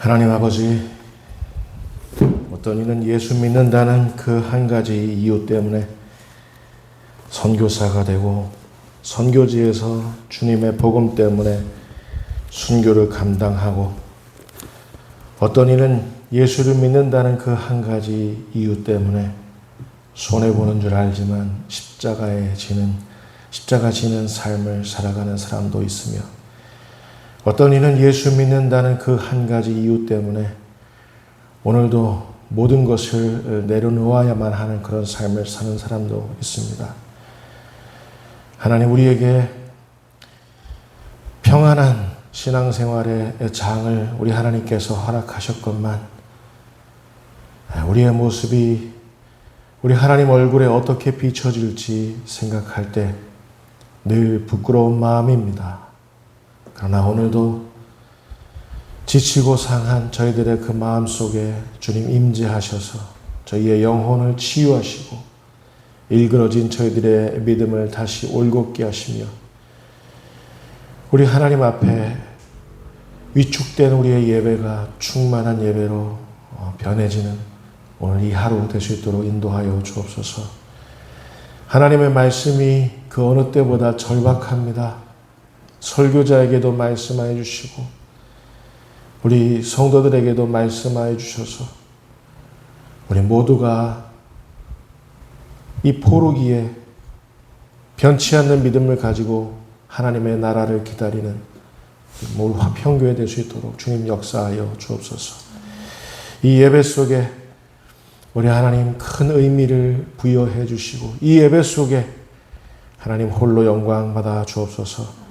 하나님 아버지, 어떤 이는 예수 믿는다는 그 한 가지 이유 때문에 선교사가 되고 선교지에서 주님의 복음 때문에 순교를 감당하고, 어떤 이는 예수를 믿는다는 그 한 가지 이유 때문에 손해보는 줄 알지만 십자가 지는 삶을 살아가는 사람도 있으며, 어떤 이는 예수 믿는다는 그 한 가지 이유 때문에 오늘도 모든 것을 내려놓아야만 하는 그런 삶을 사는 사람도 있습니다. 하나님, 우리에게 평안한 신앙생활의 장을 우리 하나님께서 허락하셨건만, 우리의 모습이 우리 하나님 얼굴에 어떻게 비춰질지 생각할 때 늘 부끄러운 마음입니다. 그러나 오늘도 지치고 상한 저희들의 그 마음 속에 주님 임재하셔서 저희의 영혼을 치유하시고 일그러진 저희들의 믿음을 다시 올곧게 하시며, 우리 하나님 앞에 위축된 우리의 예배가 충만한 예배로 변해지는 오늘 이 하루 될 수 있도록 인도하여 주옵소서. 하나님의 말씀이 그 어느 때보다 절박합니다. 설교자에게도 말씀하여 주시고 우리 성도들에게도 말씀하여 주셔서 우리 모두가 이 포로기에 변치 않는 믿음을 가지고 하나님의 나라를 기다리는 모든 화평교회 될 수 있도록 주님 역사하여 주옵소서. 이 예배 속에 우리 하나님 큰 의미를 부여해 주시고, 이 예배 속에 하나님 홀로 영광 받아 주옵소서.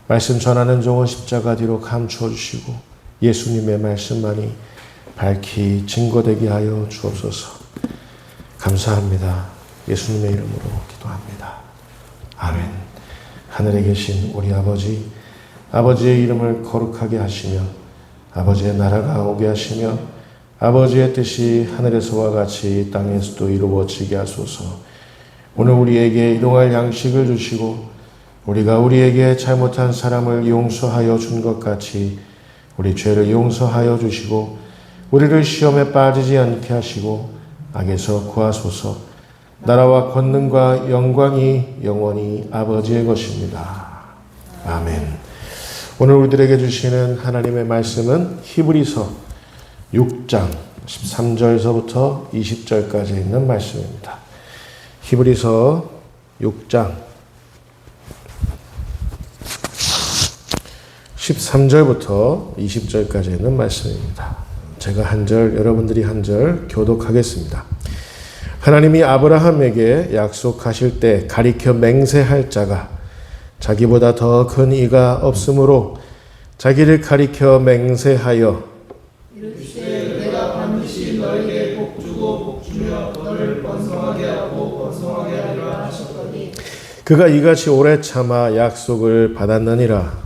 말씀 전하는 종은 십자가 뒤로 감추어 주시고 예수님의 말씀만이 밝히 증거되게 하여 주옵소서. 감사합니다. 예수님의 이름으로 기도합니다. 아멘. 하늘에 계신 우리 아버지, 아버지의 이름을 거룩하게 하시며 아버지의 나라가 오게 하시며 아버지의 뜻이 하늘에서와 같이 땅에서도 이루어지게 하소서. 오늘 우리에게 일용할 양식을 주시고 우리가 우리에게 잘못한 사람을 용서하여 준 것 같이 우리 죄를 용서하여 주시고 우리를 시험에 빠지지 않게 하시고 악에서 구하소서. 나라와 권능과 영광이 영원히 아버지의 것입니다. 아멘. 오늘 우리들에게 주시는 하나님의 말씀은 히브리서 6장 13절에서부터 20절까지 있는 말씀입니다. 히브리서 6장 13절부터 20절까지 있는 말씀입니다. 제가 한 절, 여러분들이 한 절 교독하겠습니다. 하나님이 아브라함에게 약속하실 때 가리켜 맹세할 자가 자기보다 더 큰 이가 없으므로 자기를 가리켜 맹세하여 이르시되 내가 반드시 너에게 복주고 복주며 너를 번성하게 하고 번성하게 하리라 하셨더니 그가 이같이 오래 참아 약속을 받았느니라.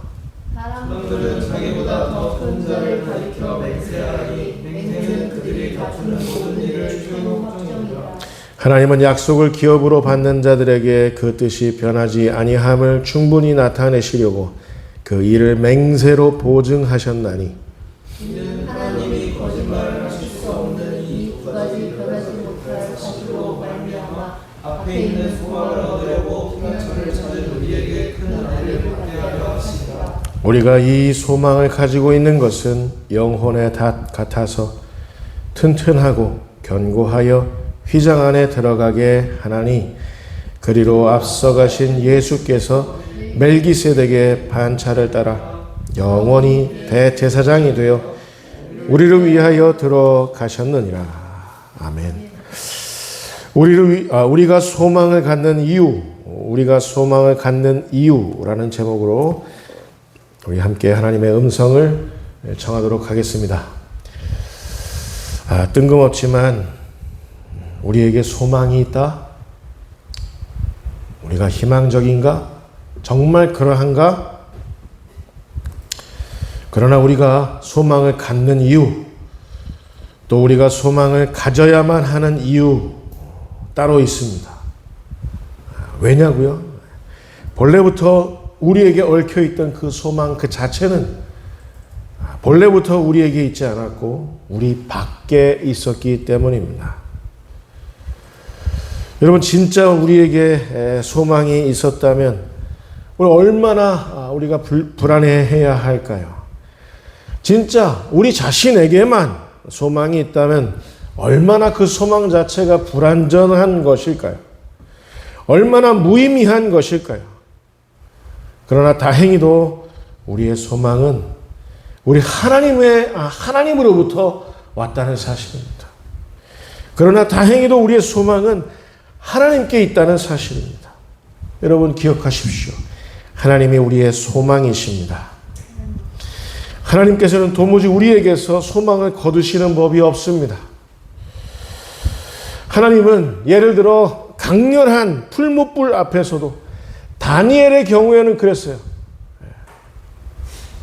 사람들은 자기보다 더 큰 자를 가리켜 맹세하니 맹세는 그들이 다투는 모든 일을 주는 확정이라. 하나님은 약속을 기업으로 받는 자들에게 그 뜻이 변하지 아니함을 충분히 나타내시려고 그 일을 맹세로 보증하셨나니, 이는 하나님이 거짓말을 하실 수 없는 이 두 가지 변하지 못할 사실로 말미암아 앞에 있는 소망을 얻으려고 피난처를 찾은 우리에게 큰 은혜를 받게 하려 하시니라. 우리가 이 소망을 가지고 있는 것은 영혼의 닷 같아서 튼튼하고 견고하여 휘장 안에 들어가게 하나니, 그리로 앞서가신 예수께서 멜기세덱의 반차를 따라 영원히 대제사장이 되어 우리를 위하여 들어가셨느니라. 아멘. 우리가 소망을 갖는 이유라는 제목으로 우리 함께 하나님의 음성을 청하도록 하겠습니다. 뜬금없지만 우리에게 소망이 있다? 우리가 희망적인가? 정말 그러한가? 그러나 우리가 소망을 갖는 이유, 또 우리가 소망을 가져야만 하는 이유 따로 있습니다. 왜냐고요? 본래부터 우리에게 얽혀있던 그 소망 그 자체는 본래부터 우리에게 있지 않았고 우리 밖에 있었기 때문입니다. 여러분, 진짜 우리에게 소망이 있었다면 얼마나 우리가 불안해해야 할까요? 진짜 우리 자신에게만 소망이 있다면 얼마나 그 소망 자체가 불완전한 것일까요? 얼마나 무의미한 것일까요? 그러나 다행히도 우리의 소망은 우리 하나님으로부터 왔다는 사실입니다. 그러나 다행히도 우리의 소망은 하나님께 있다는 사실입니다. 여러분 기억하십시오. 하나님이 우리의 소망이십니다. 하나님께서는 도무지 우리에게서 소망을 거두시는 법이 없습니다. 하나님은 예를 들어 강렬한 풀무불 앞에서도 다니엘의 경우에는 그랬어요.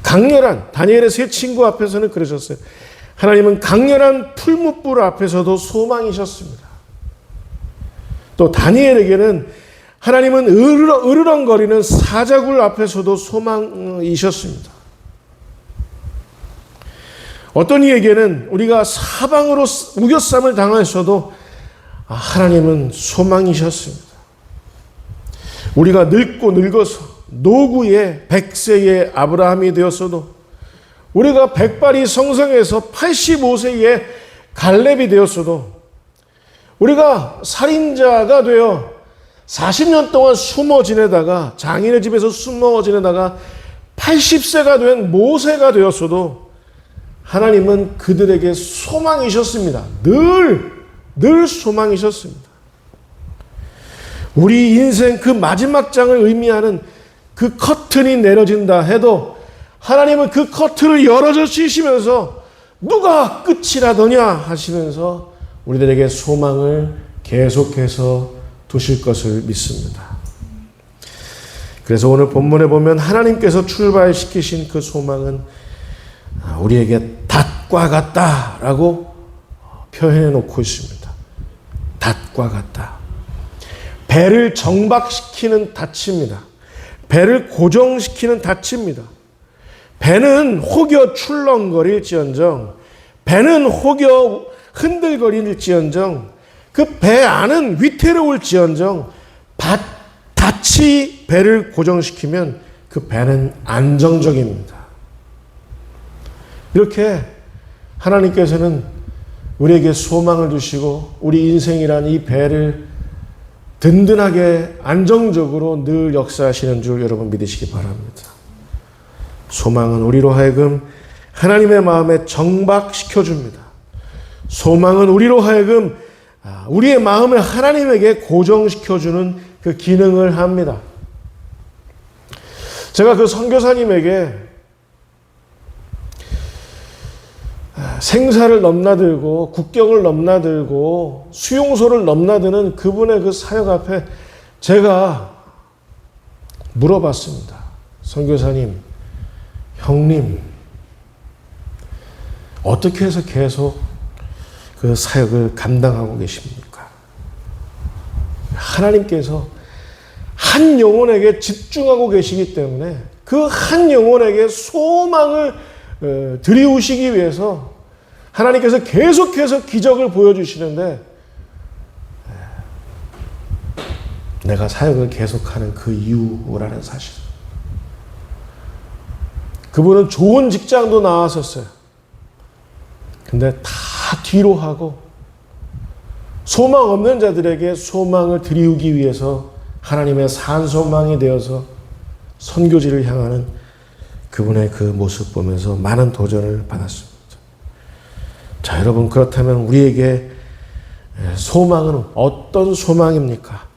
강렬한 다니엘의 세 친구 앞에서는 그러셨어요. 하나님은 강렬한 풀무불 앞에서도 소망이셨습니다. 또 다니엘에게는 하나님은 으르렁거리는 사자굴 앞에서도 소망이셨습니다. 어떤 이에게는 우리가 사방으로 우겨쌈을 당하셔도 하나님은 소망이셨습니다. 우리가 늙고 늙어서 노구의 100세의 아브라함이 되었어도, 우리가 백발이 성성에서 85세의 갈렙이 되었어도, 우리가 살인자가 되어 40년 동안 숨어 지내다가, 장인의 집에서 숨어 지내다가 80세가 된 모세가 되었어도 하나님은 그들에게 소망이셨습니다. 늘 소망이셨습니다. 우리 인생 그 마지막 장을 의미하는 그 커튼이 내려진다 해도 하나님은 그 커튼을 열어주시면서 누가 끝이라더냐 하시면서 우리들에게 소망을 계속해서 두실 것을 믿습니다. 그래서 오늘 본문에 보면 하나님께서 출발시키신 그 소망은 우리에게 닷과 같다라고 표현해 놓고 있습니다. 닷과 같다. 배를 정박시키는 닻입니다. 배를 고정시키는 닻입니다. 배는 혹여 출렁거릴지언정, 배는 혹여 흔들거릴지언정, 그 배 안은 위태로울지언정 닻이 배를 고정시키면 그 배는 안정적입니다. 이렇게 하나님께서는 우리에게 소망을 주시고 우리 인생이란 이 배를 든든하게 안정적으로 늘 역사하시는 줄 여러분 믿으시기 바랍니다. 소망은 우리로 하여금 하나님의 마음에 정박시켜줍니다. 소망은 우리로 하여금 우리의 마음을 하나님에게 고정시켜주는 그 기능을 합니다. 제가 그 선교사님에게 생사를 넘나들고 국경을 넘나들고 수용소를 넘나드는 그분의 그 사역 앞에 제가 물어봤습니다. 선교사님, 형님, 어떻게 해서 계속 그 사역을 감당하고 계십니까? 하나님께서 한 영혼에게 집중하고 계시기 때문에 그 한 영혼에게 소망을 드리우시기 위해서 하나님께서 계속해서 기적을 보여주시는데 내가 사역을 계속하는 그 이유라는 사실. 그분은 좋은 직장도 나왔었어요. 근데 다 뒤로 하고 소망 없는 자들에게 소망을 드리우기 위해서 하나님의 산소망이 되어서 선교지를 향하는 그분의 그 모습 보면서 많은 도전을 받았습니다. 자, 여러분, 그렇다면 우리에게 소망은 어떤 소망입니까?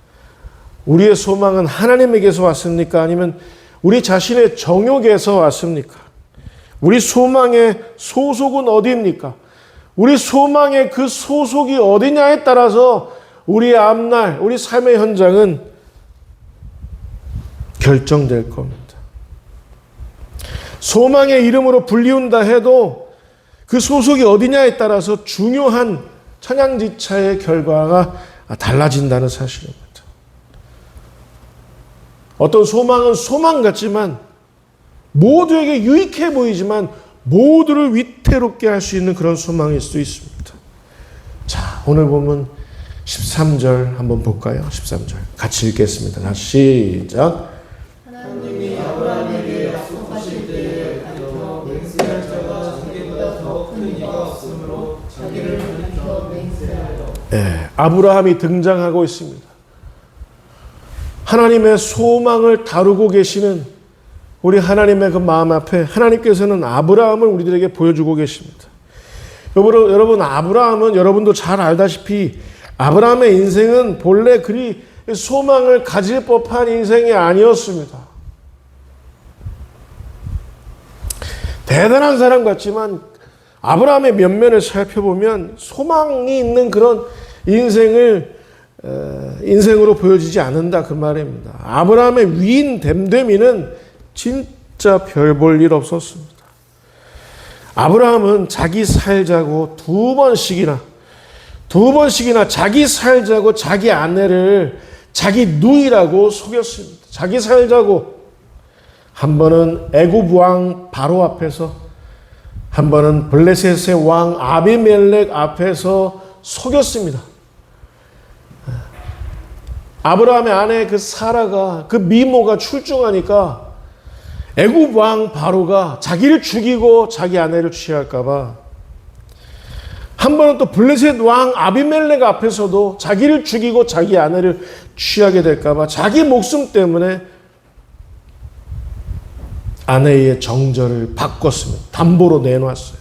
우리의 소망은 하나님에게서 왔습니까? 아니면 우리 자신의 정욕에서 왔습니까? 우리 소망의 소속은 어디입니까? 우리 소망의 그 소속이 어디냐에 따라서 우리의 앞날, 우리 삶의 현장은 결정될 겁니다. 소망의 이름으로 불리운다 해도 그 소속이 어디냐에 따라서 중요한 천양지차의 결과가 달라진다는 사실입니다. 어떤 소망은 소망 같지만 모두에게 유익해 보이지만 모두를 위태롭게 할 수 있는 그런 소망일 수도 있습니다. 자, 오늘 보면 13절 한번 볼까요? 13절 같이 읽겠습니다. 다시 시작. 하나님이 아브라함에게 약속하실 때에 가리켜 맹세할 자가 자기보다 더 큰 이가 없으므로 자기를 가리켜 맹세하여. 네, 아브라함이 등장하고 있습니다. 하나님의 소망을 다루고 계시는 우리 하나님의 그 마음 앞에 하나님께서는 아브라함을 우리들에게 보여주고 계십니다. 여러분, 아브라함은 여러분도 잘 알다시피 아브라함의 인생은 본래 그리 소망을 가질 법한 인생이 아니었습니다. 대단한 사람 같지만 아브라함의 면면을 살펴보면 소망이 있는 그런 인생으로 보여지지 않는다 그 말입니다. 아브라함의 위인 됨됨이는 진짜 별 볼 일 없었습니다. 아브라함은 자기 살자고 두 번씩이나 자기 살자고 자기 아내를 자기 누이라고 속였습니다. 자기 살자고 한 번은 애굽 왕 바로 앞에서, 한 번은 블레셋의 왕 아비멜렉 앞에서 속였습니다. 아브라함의 아내 그 사라가, 그 미모가 출중하니까 애굽 왕 바로가 자기를 죽이고 자기 아내를 취할까 봐, 한 번은 또 블레셋 왕 아비멜렉 앞에서도 자기를 죽이고 자기 아내를 취하게 될까 봐 자기 목숨 때문에 아내의 정절을 바꿨습니다. 담보로 내놨어요.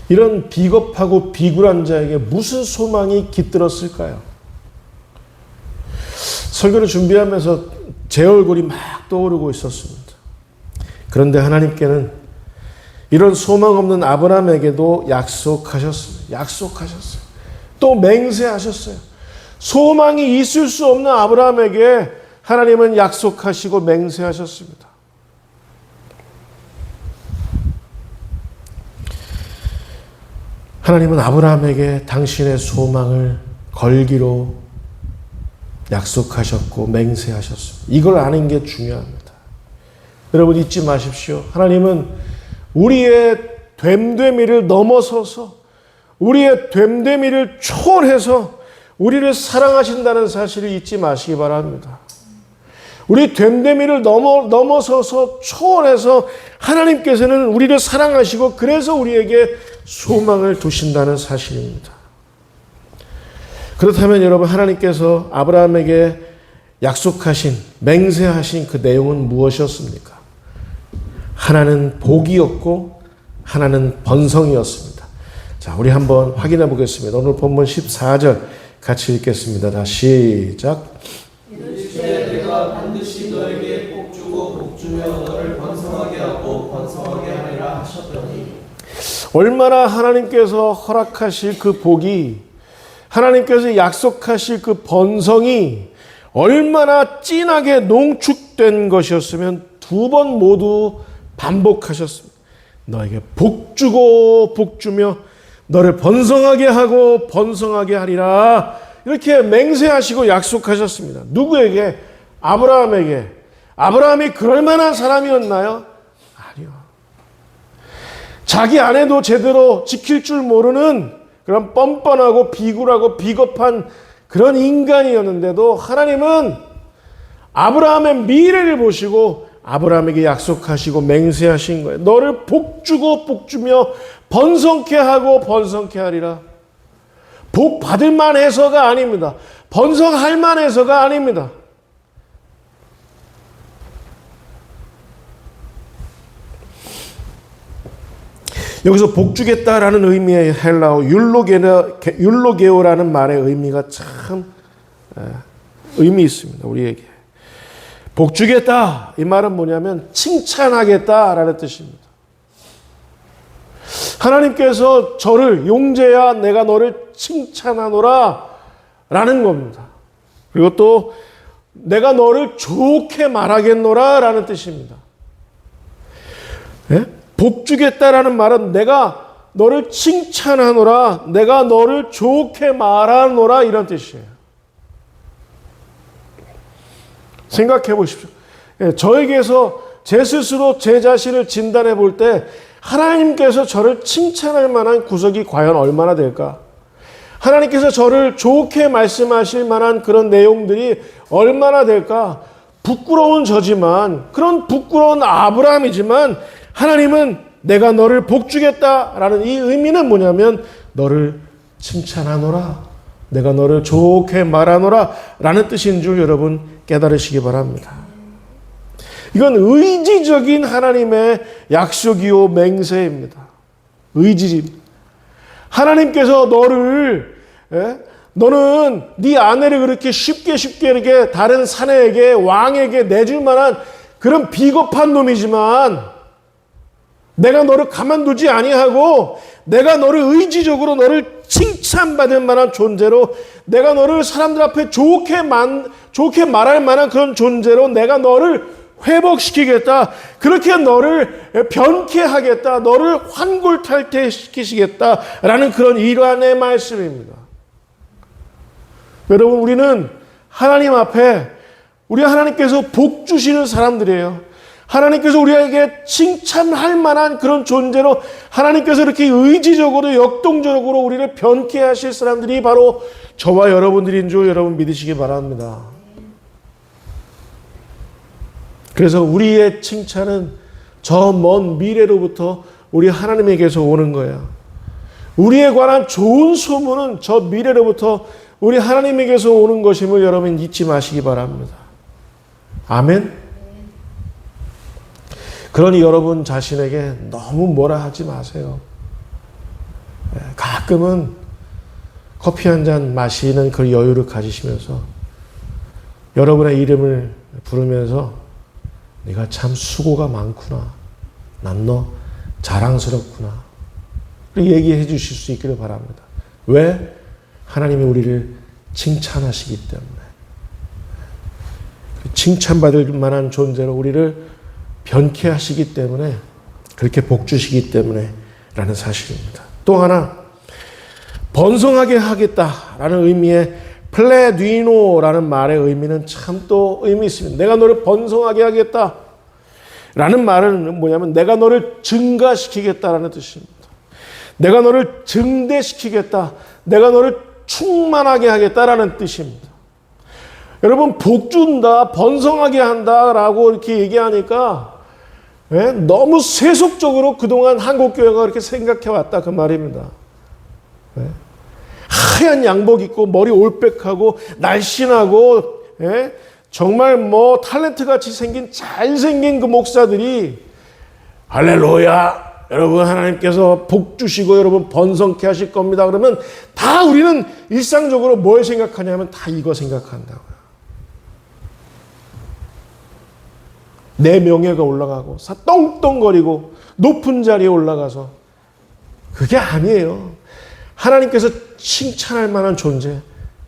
이런 비겁하고 비굴한 자에게 무슨 소망이 깃들었을까요? 설교를 준비하면서 제 얼굴이 막 떠오르고 있었습니다. 그런데 하나님께는 이런 소망 없는 아브라함에게도 약속하셨습니다. 또 맹세하셨어요. 소망이 있을 수 없는 아브라함에게 하나님은 약속하시고 맹세하셨습니다. 하나님은 아브라함에게 당신의 소망을 걸기로 약속하셨고 맹세하셨습니다. 이걸 아는 게 중요합니다. 여러분 잊지 마십시오. 하나님은 우리의 됨됨이를 넘어서서, 우리의 됨됨이를 초월해서 우리를 사랑하신다는 사실을 잊지 마시기 바랍니다. 우리 됨됨이를 넘어서서 초월해서 하나님께서는 우리를 사랑하시고 그래서 우리에게 소망을 두신다는 사실입니다. 그렇다면 여러분, 하나님께서 아브라함에게 약속하신, 맹세하신 그 내용은 무엇이었습니까? 하나는 복이었고 하나는 번성이었습니다. 자, 우리 한번 확인해 보겠습니다. 오늘 본문 14절 같이 읽겠습니다. 다시 시작. 이르시되 내가 반드시 너에게 복 주고 복 주며 너를 번성하게 하고 번성하게 하리라 하셨더니, 얼마나 하나님께서 허락하실 그 복이, 하나님께서 약속하실 그 번성이 얼마나 진하게 농축된 것이었으면 두 번 모두 반복하셨습니다. 너에게 복 주고 복 주며 너를 번성하게 하고 번성하게 하리라, 이렇게 맹세하시고 약속하셨습니다. 누구에게? 아브라함에게. 아브라함이 그럴 만한 사람이었나요? 아니요. 자기 아내도 제대로 지킬 줄 모르는 그런 뻔뻔하고 비굴하고 비겁한 그런 인간이었는데도 하나님은 아브라함의 미래를 보시고 아브라함에게 약속하시고 맹세하신 거예요. 너를 복 주고 복 주며 번성케 하고 번성케 하리라. 복 받을 만해서가 아닙니다. 번성할 만해서가 아닙니다. 여기서 복 주겠다라는 의미의 헬라어 율로게오라는 말의 의미가 참 의미 있습니다. 우리에게. 복 주겠다, 이 말은 뭐냐면 칭찬하겠다라는 뜻입니다. 하나님께서 저를, 용재야 내가 너를 칭찬하노라 라는 겁니다. 그리고 또 내가 너를 좋게 말하겠노라 라는 뜻입니다. 네? 복 주겠다라는 말은 내가 너를 칭찬하노라, 내가 너를 좋게 말하노라, 이런 뜻이에요. 생각해 보십시오. 저에게서 제 스스로 제 자신을 진단해 볼 때 하나님께서 저를 칭찬할 만한 구석이 과연 얼마나 될까? 하나님께서 저를 좋게 말씀하실 만한 그런 내용들이 얼마나 될까? 부끄러운 저지만, 그런 부끄러운 아브라함이지만 하나님은 내가 너를 복주겠다라는 이 의미는 뭐냐면 너를 칭찬하노라, 내가 너를 좋게 말하노라 라는 뜻인 줄 여러분 깨달으시기 바랍니다. 이건 의지적인 하나님의 약속이요 맹세입니다. 의지입니다. 하나님께서 너는 네 아내를 그렇게 쉽게 이렇게 다른 사내에게, 왕에게 내줄 만한 그런 비겁한 놈이지만 내가 너를 가만두지 아니하고 내가 너를 의지적으로 너를 칭찬받을 만한 존재로, 내가 너를 사람들 앞에 좋게 말할 만한 그런 존재로 내가 너를 회복시키겠다. 그렇게 너를 변케 하겠다. 너를 환골탈태시키시겠다라는 그런 일환의 말씀입니다. 여러분, 우리는 하나님 앞에 우리 하나님께서 복 주시는 사람들이에요. 하나님께서 우리에게 칭찬할 만한 그런 존재로 하나님께서 이렇게 의지적으로 역동적으로 우리를 변케 하실 사람들이 바로 저와 여러분들인 줄 여러분 믿으시기 바랍니다. 그래서 우리의 칭찬은 저 먼 미래로부터 우리 하나님에게서 오는 거예요. 우리에 관한 좋은 소문은 저 미래로부터 우리 하나님에게서 오는 것임을 여러분 잊지 마시기 바랍니다. 아멘? 그러니 여러분 자신에게 너무 뭐라 하지 마세요. 가끔은 커피 한 잔 마시는 그 여유를 가지시면서 여러분의 이름을 부르면서 네가 참 수고가 많구나. 난 너 자랑스럽구나. 얘기해 주실 수 있기를 바랍니다. 왜? 하나님이 우리를 칭찬하시기 때문에. 칭찬받을 만한 존재로 우리를 변케 하시기 때문에, 그렇게 복 주시기 때문에 라는 사실입니다. 또 하나, 번성하게 하겠다라는 의미의 플레디노라는 말의 의미는 참 또 의미 있습니다. 내가 너를 번성하게 하겠다 라는 말은 뭐냐면 내가 너를 증가시키겠다라는 뜻입니다. 내가 너를 증대시키겠다, 내가 너를 충만하게 하겠다라는 뜻입니다. 여러분, 복 준다, 번성하게 한다라고 이렇게 얘기하니까 너무 세속적으로 그동안 한국교회가 그렇게 생각해왔다 그 말입니다. 하얀 양복 입고 머리 올백하고 날씬하고 정말 뭐 탤런트같이 생긴 잘생긴 그 목사들이 할렐루야 여러분 하나님께서 복 주시고 여러분 번성케 하실 겁니다 그러면 다 우리는 일상적으로 뭘 생각하냐면 다 이거 생각한다고요. 내 명예가 올라가고 떵떵거리고 높은 자리에 올라가서, 그게 아니에요. 하나님께서 칭찬할 만한 존재,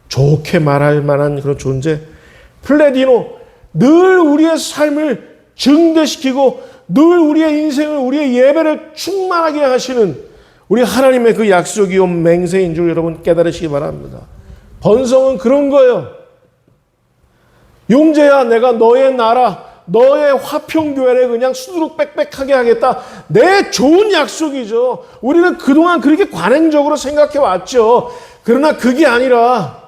좋게 말할 만한 그런 존재, 플레디노, 늘 우리의 삶을 증대시키고 늘 우리의 인생을, 우리의 예배를 충만하게 하시는 우리 하나님의 그 약속이요 맹세인 줄 여러분 깨달으시기 바랍니다. 번성은 그런 거예요. 용재야, 내가 너의 나라, 너의 화평교회를 그냥 수두룩 빽빽하게 하겠다. 내 좋은 약속이죠. 우리는 그동안 그렇게 관행적으로 생각해 왔죠. 그러나 그게 아니라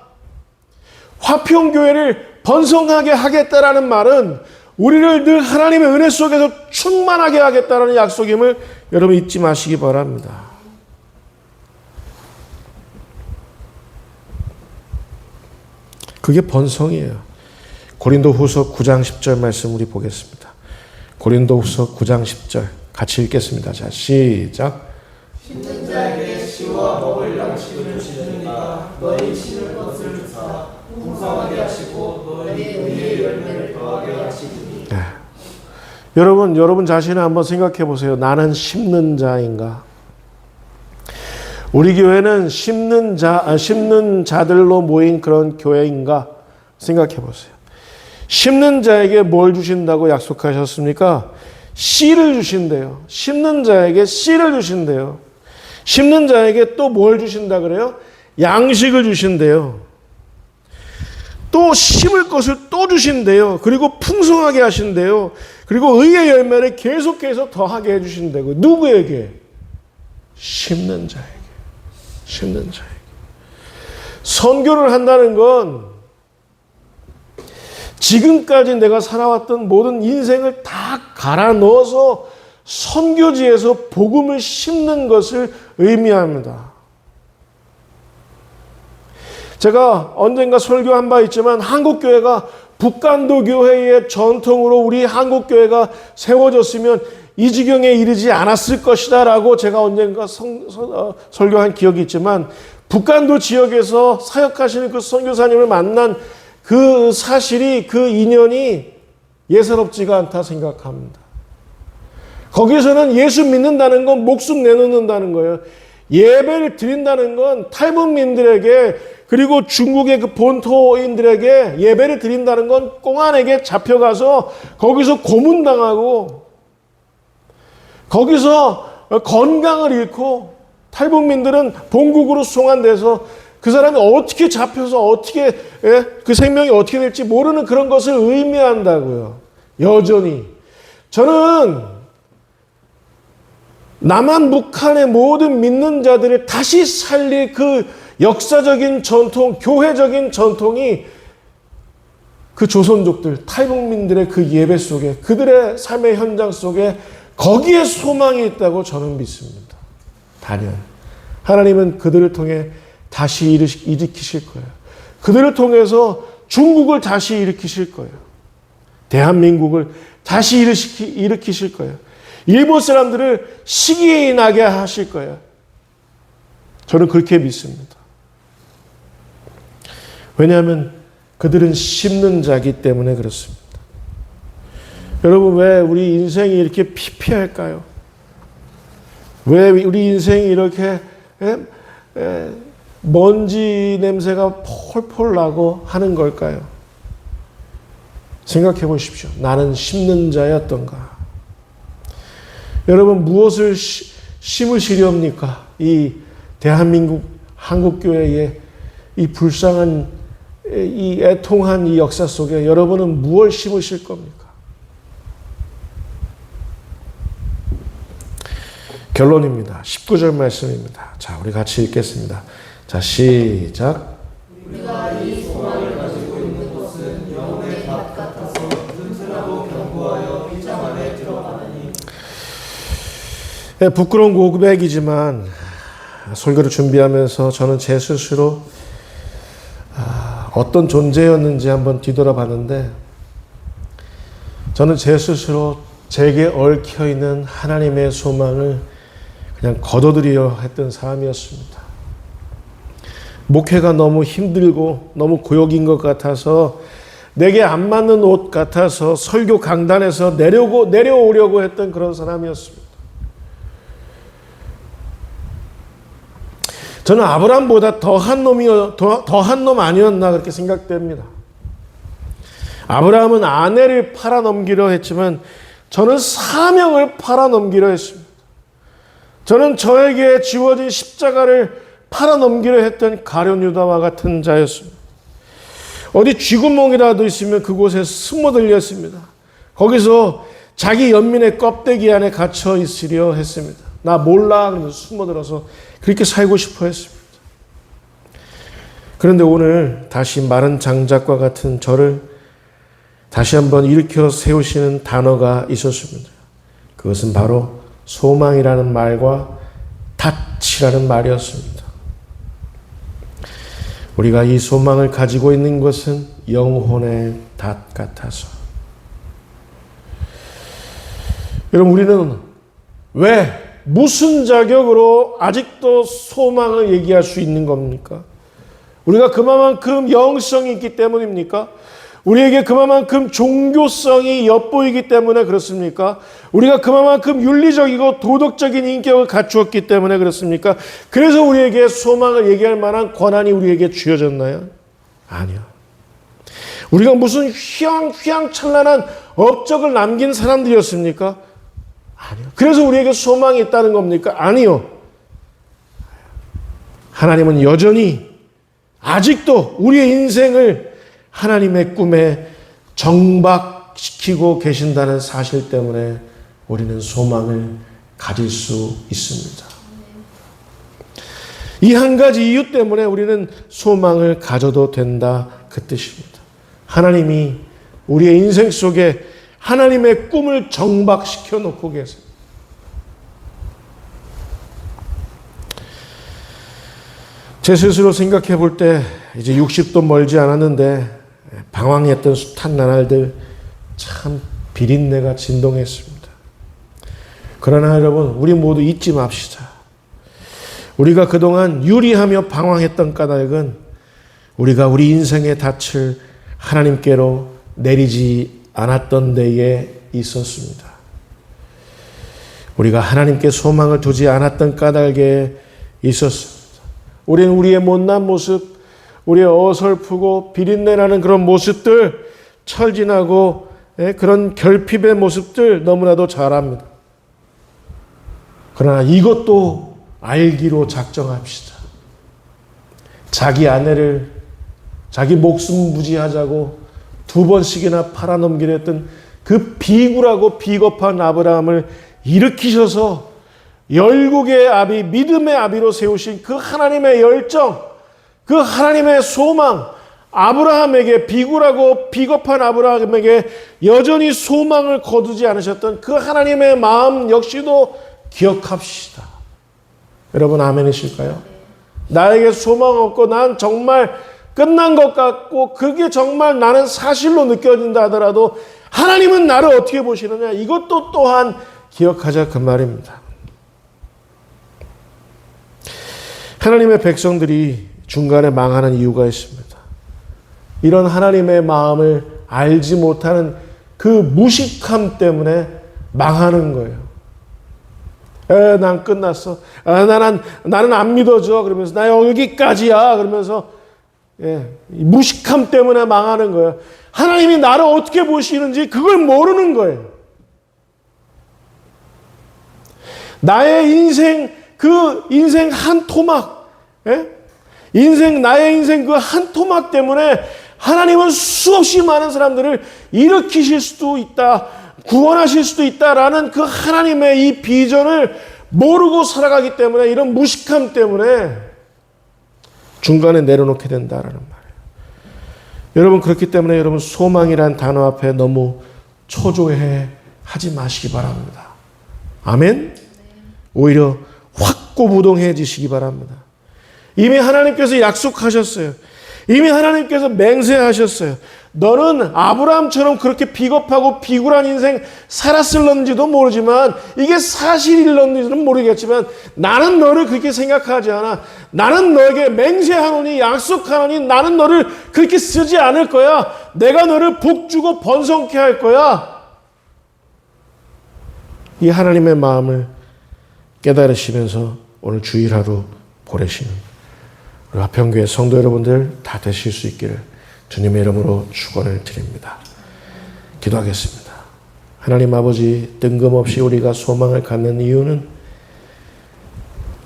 화평교회를 번성하게 하겠다라는 말은 우리를 늘 하나님의 은혜 속에서 충만하게 하겠다라는 약속임을 여러분 잊지 마시기 바랍니다. 그게 번성이에요. 고린도후서 9장 10절 말씀 우리 보겠습니다. 고린도후서 9장 10절 같이 읽겠습니다. 자, 시작. 심는 자에게 씨와 먹을 양식을 주시니까 너희 심을 것을 주사 풍성하게 하시고 너희 의의 열매를 더하게 하시리니. 여러분 자신을 한번 생각해 보세요. 나는 심는 자인가? 우리 교회는 심는 자들로 모인 그런 교회인가? 생각해 보세요. 심는 자에게 뭘 주신다고 약속하셨습니까? 씨를 주신대요. 심는 자에게 씨를 주신대요. 심는 자에게 또 뭘 주신다 그래요? 양식을 주신대요. 또 심을 것을 또 주신대요. 그리고 풍성하게 하신대요. 그리고 의의 열매를 계속해서 더하게 해주신다고. 누구에게? 심는 자에게. 심는 자에게. 선교를 한다는 건 지금까지 내가 살아왔던 모든 인생을 다 갈아 넣어서 선교지에서 복음을 심는 것을 의미합니다. 제가 언젠가 설교한 바 있지만 한국교회가 북간도 교회의 전통으로 우리 한국교회가 세워졌으면 이 지경에 이르지 않았을 것이다 라고 제가 언젠가 설교한 기억이 있지만 북간도 지역에서 사역하시는 그 선교사님을 만난 그 사실이, 그 인연이 예사롭지가 않다 생각합니다. 거기서는 예수 믿는다는 건 목숨 내놓는다는 거예요. 예배를 드린다는 건 탈북민들에게, 그리고 중국의 그 본토인들에게 예배를 드린다는 건 꽁안에게 잡혀가서 거기서 고문당하고 거기서 건강을 잃고 탈북민들은 본국으로 송환돼서 그 사람이 어떻게 잡혀서 어떻게 그 생명이 어떻게 될지 모르는 그런 것을 의미한다고요. 여전히. 저는 남한 북한의 모든 믿는 자들을 다시 살릴 그 역사적인 전통, 교회적인 전통이 그 조선족들, 탈북민들의 그 예배 속에, 그들의 삶의 현장 속에 거기에 소망이 있다고 저는 믿습니다. 단연. 하나님은 그들을 통해 다시 일으키실 거예요. 그들을 통해서 중국을 다시 일으키실 거예요. 대한민국을 다시 일으키실 거예요. 일본 사람들을 시기에 나게 하실 거예요. 저는 그렇게 믿습니다. 왜냐하면 그들은 심는 자기 때문에 그렇습니다. 여러분, 왜 우리 인생이 이렇게 피폐할까요? 왜 우리 인생이 이렇게 먼지 냄새가 폴폴 나고 하는 걸까요? 생각해 보십시오. 나는 심는 자였던가? 여러분, 무엇을 심으시렵니까? 이 대한민국 한국교회의 이 불쌍한 이 애통한 이 역사 속에 여러분은 무엇을 심으실 겁니까? 결론입니다. 19절 말씀입니다. 자, 우리 같이 읽겠습니다. 자, 시작. 우리가 이 소망을 가지고 있는 것은 영혼의 밭 같아서 튼튼하고 견고하여 빗장 안에 들어가느니. 부끄러운 고백이지만 설교를 준비하면서 저는 제 스스로 어떤 존재였는지 한번 뒤돌아봤는데, 저는 제 스스로 제게 얽혀있는 하나님의 소망을 그냥 거둬들이려 했던 사람이었습니다. 목회가 너무 힘들고 너무 고역인 것 같아서, 내게 안 맞는 옷 같아서 설교 강단에서 내려오려고 했던 그런 사람이었습니다. 저는 아브라함보다 더한 놈 아니었나 그렇게 생각됩니다. 아브라함은 아내를 팔아넘기려 했지만 저는 사명을 팔아넘기려 했습니다. 저는 저에게 지워진 십자가를 팔아넘기려 했던 가룟 유다와 같은 자였습니다. 어디 쥐구멍이라도 있으면 그곳에 숨어들렸습니다. 거기서 자기 연민의 껍데기 안에 갇혀 있으려 했습니다. 나 몰라 그러면서 숨어들어서 그렇게 살고 싶어 했습니다. 그런데 오늘 다시 마른 장작과 같은 저를 다시 한번 일으켜 세우시는 단어가 있었습니다. 그것은 바로 소망이라는 말과 닻이라는 말이었습니다. 우리가 이 소망을 가지고 있는 것은 영혼의 닷 같아서. 여러분, 우리는 왜, 무슨 자격으로 아직도 소망을 얘기할 수 있는 겁니까? 우리가 그만큼 영성이 있기 때문입니까? 우리에게 그만큼 종교성이 엿보이기 때문에 그렇습니까? 우리가 그만큼 윤리적이고 도덕적인 인격을 갖추었기 때문에 그렇습니까? 그래서 우리에게 소망을 얘기할 만한 권한이 우리에게 주어졌나요? 아니요. 우리가 무슨 휘황찬란한 업적을 남긴 사람들이었습니까? 아니요. 그래서 우리에게 소망이 있다는 겁니까? 아니요. 하나님은 여전히 아직도 우리의 인생을 하나님의 꿈에 정박시키고 계신다는 사실 때문에 우리는 소망을 가질 수 있습니다. 이 한 가지 이유 때문에 우리는 소망을 가져도 된다, 그 뜻입니다. 하나님이 우리의 인생 속에 하나님의 꿈을 정박시켜 놓고 계세요. 제 스스로 생각해 볼 때 이제 60도 멀지 않았는데 방황했던 숱한 나날들 참 비린내가 진동했습니다. 그러나 여러분, 우리 모두 잊지 맙시다. 우리가 그동안 유리하며 방황했던 까닭은 우리가 우리 인생의 닻을 하나님께로 내리지 않았던 데에 있었습니다. 우리가 하나님께 소망을 두지 않았던 까닭에 있었습니다. 우리는 우리의 못난 모습, 우리의 어설프고 비린내나는 그런 모습들, 철진하고 그런 결핍의 모습들 너무나도 잘 압니다. 그러나 이것도 알기로 작정합시다. 자기 아내를 자기 목숨 부지하자고 2번씩이나 팔아넘기려 했던 그 비굴하고 비겁한 아브라함을 일으키셔서 열국의 아비, 믿음의 아비로 세우신 그 하나님의 열정, 그 하나님의 소망, 아브라함에게, 비굴하고 비겁한 아브라함에게 여전히 소망을 거두지 않으셨던 그 하나님의 마음 역시도 기억합시다. 여러분, 아멘이실까요? 나에게 소망 없고 난 정말 끝난 것 같고 그게 정말 나는 사실로 느껴진다 하더라도 하나님은 나를 어떻게 보시느냐, 이것도 또한 기억하자, 그 말입니다. 하나님의 백성들이 중간에 망하는 이유가 있습니다. 이런 하나님의 마음을 알지 못하는 그 무식함 때문에 망하는 거예요. 난 끝났어. 나는 안 믿어져. 그러면서 나 여기까지야. 그러면서 무식함 때문에 망하는 거예요. 하나님이 나를 어떻게 보시는지 그걸 모르는 거예요. 나의 인생, 그 인생 한 토막, 나의 인생 그 한 토막 때문에 하나님은 수없이 많은 사람들을 일으키실 수도 있다, 구원하실 수도 있다라는 그 하나님의 이 비전을 모르고 살아가기 때문에, 이런 무식함 때문에 중간에 내려놓게 된다라는 말이에요. 여러분, 그렇기 때문에 여러분, 소망이란 단어 앞에 너무 초조해 하지 마시기 바랍니다. 아멘? 오히려 확고부동해지시기 바랍니다. 이미 하나님께서 약속하셨어요. 이미 하나님께서 맹세하셨어요. 너는 아브라함처럼 그렇게 비겁하고 비굴한 인생 살았을런지도 모르지만, 이게 사실일런지는 모르겠지만, 나는 너를 그렇게 생각하지 않아. 나는 너에게 맹세하노니, 약속하노니, 나는 너를 그렇게 쓰지 않을 거야. 내가 너를 복주고 번성케 할 거야. 이 하나님의 마음을 깨달으시면서 오늘 주일 하루 보내시는 우리 화평교회 성도 여러분들 다 되실 수 있기를 주님의 이름으로 축원을 드립니다. 기도하겠습니다. 하나님 아버지, 뜬금없이 우리가 소망을 갖는 이유는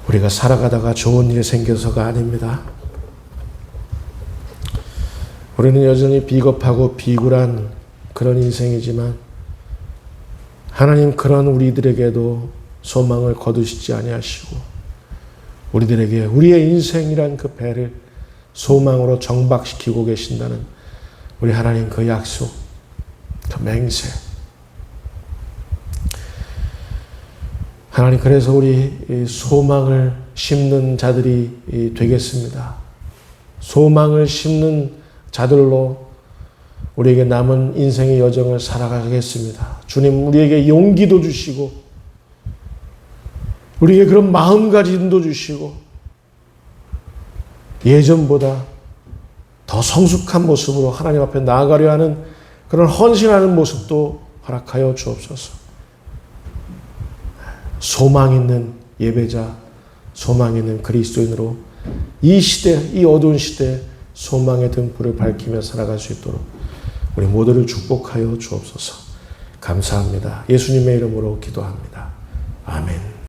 우리가 살아가다가 좋은 일이 생겨서가 아닙니다. 우리는 여전히 비겁하고 비굴한 그런 인생이지만 하나님, 그런 우리들에게도 소망을 거두시지 아니하시고 우리들에게 우리의 인생이란 그 배를 소망으로 정박시키고 계신다는 우리 하나님 그 약속, 그 맹세. 하나님, 그래서 우리 소망을 심는 자들이 되겠습니다. 소망을 심는 자들로 우리에게 남은 인생의 여정을 살아가겠습니다. 주님, 우리에게 용기도 주시고 우리에게 그런 마음가짐도 주시고 예전보다 더 성숙한 모습으로 하나님 앞에 나아가려 하는 그런 헌신하는 모습도 허락하여 주옵소서. 소망 있는 예배자, 소망 있는 그리스도인으로 이 시대, 이 어두운 시대에 소망의 등불을 밝히며 살아갈 수 있도록 우리 모두를 축복하여 주옵소서. 감사합니다. 예수님의 이름으로 기도합니다. 아멘.